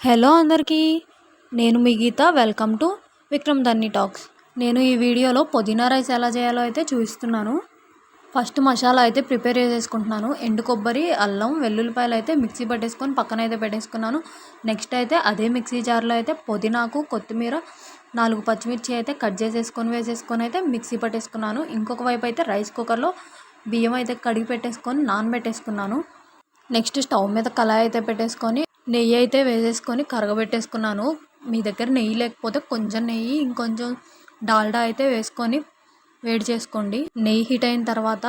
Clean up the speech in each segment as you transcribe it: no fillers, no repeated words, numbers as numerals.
Hello అందరికీ, నేను మీ Geetha. Welcome to Vikram Dhanni talks. నేను ఈ వీడియోలో పుదీనా రైస్ ఎలా చేయాలో అయితే చూపిస్తున్నాను. ఫస్ట్ మసాలా అయితే ప్రిపేర్ చేసేసుకుంటున్నాను. ఎండు కొబ్బరి, అల్లం, వెల్లుల్లిపాయలు అయితే మిక్సీ పట్టేసుకొని పక్కన అయితే పెట్టేసుకున్నాను. నెక్స్ట్ అయితే అదే మిక్సీ జార్లో అయితే పుదీనాకు, కొత్తిమీర, 4 పచ్చిమిర్చి అయితే కట్ చేసేసుకొని వేసేసుకొని అయితే మిక్సీ పట్టేసుకున్నాను. ఇంకొక వైపు అయితే రైస్ కుక్కర్లో బియ్యం అయితే కడిగి పెట్టేసుకొని నానబెట్టేసుకున్నాను. నెక్స్ట్ స్టవ్ మీద కళాయి అయితే పెట్టేసుకొని నెయ్యి అయితే వేసేసుకొని కరగబెట్టేసుకున్నాను. మీ దగ్గర నెయ్యి లేకపోతే కొంచెం నెయ్యి, ఇంకొంచెం డాల్డా అయితే వేసుకొని వేడి చేసుకోండి. నెయ్యి హీట్ అయిన తర్వాత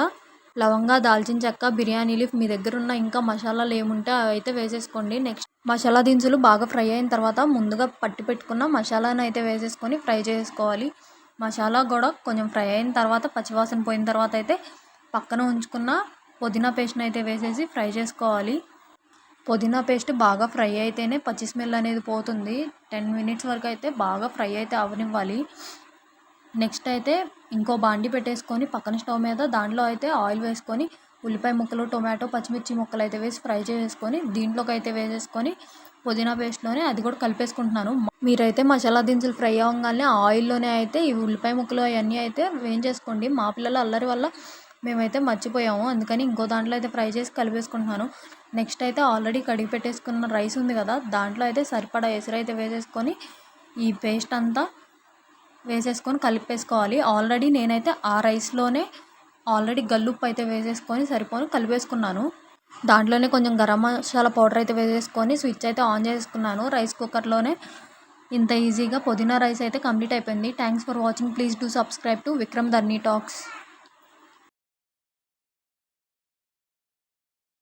లవంగా, దాల్చిన చెక్క, బిర్యానీ లీఫ్, మీ దగ్గర ఉన్న ఇంకా మసాలాలు ఏముంటే అవి అయితే వేసేసుకోండి. నెక్స్ట్ మసాలా దినుసులు బాగా ఫ్రై అయిన తర్వాత ముందుగా పట్టి పెట్టుకున్న మసాలాను అయితే వేసేసుకొని ఫ్రై చేసుకోవాలి. మసాలా కూడా కొంచెం ఫ్రై అయిన తర్వాత పచ్చివాసన పోయిన తర్వాత అయితే పక్కన ఉంచుకున్న పుదీనా పేస్ట్ని అయితే వేసేసి ఫ్రై చేసుకోవాలి. పుదీనా పేస్ట్ బాగా ఫ్రై అయితేనే పచ్చి స్మెల్ అనేది పోతుంది. 10 మినిట్స్ వరకు అయితే బాగా ఫ్రై అయితే అవనివ్వాలి. నెక్స్ట్ అయితే ఇంకో బాండి పెట్టేసుకొని పక్కన స్టవ్ మీద దాంట్లో అయితే ఆయిల్ వేసుకొని ఉల్లిపాయ ముక్కలు, టొమాటో, పచ్చిమిర్చి ముక్కలు అయితే వేసి ఫ్రై చేసుకొని దీంట్లోకి అయితే వేసేసుకొని పుదీనా పేస్ట్లోనే అది కూడా కలిపేసుకుంటున్నాను. మీరైతే మసాలా దినుసులు ఫ్రై అవ్వగానే ఆయిల్లోనే అయితే ఈ ఉల్లిపాయ ముక్కలు అవన్నీ అయితే వేయించేసుకోండి. మా పిల్లల అల్లరి వల్ల మేమైతే మర్చిపోయాము, అందుకని ఇంకో దాంట్లో అయితే ఫ్రై చేసి కలిపేసుకుంటున్నాను. నెక్స్ట్ అయితే ఆల్రెడీ కడిగి పెట్టేసుకున్న రైస్ ఉంది కదా, దాంట్లో అయితే సరిపడా ఎసరు అయితే వేసేసుకొని ఈ పేస్ట్ అంతా వేసేసుకొని కలిపేసుకోవాలి. ఆల్రెడీ నేనైతే ఆ రైస్లోనే ఆల్రెడీ గల్లుప్పు అయితే వేసేసుకొని సరిపోని కలిపేసుకున్నాను. దాంట్లోనే కొంచెం గరం మసాలా పౌడర్ అయితే వేసేసుకొని స్విచ్ అయితే ఆన్ చేసుకున్నాను. రైస్ కుక్కర్లోనే ఇంత ఈజీగా పుదీనా రైస్ అయితే కంప్లీట్ అయిపోయింది. Thanks for watching. Please do subscribe to Vikram Dhanni talks.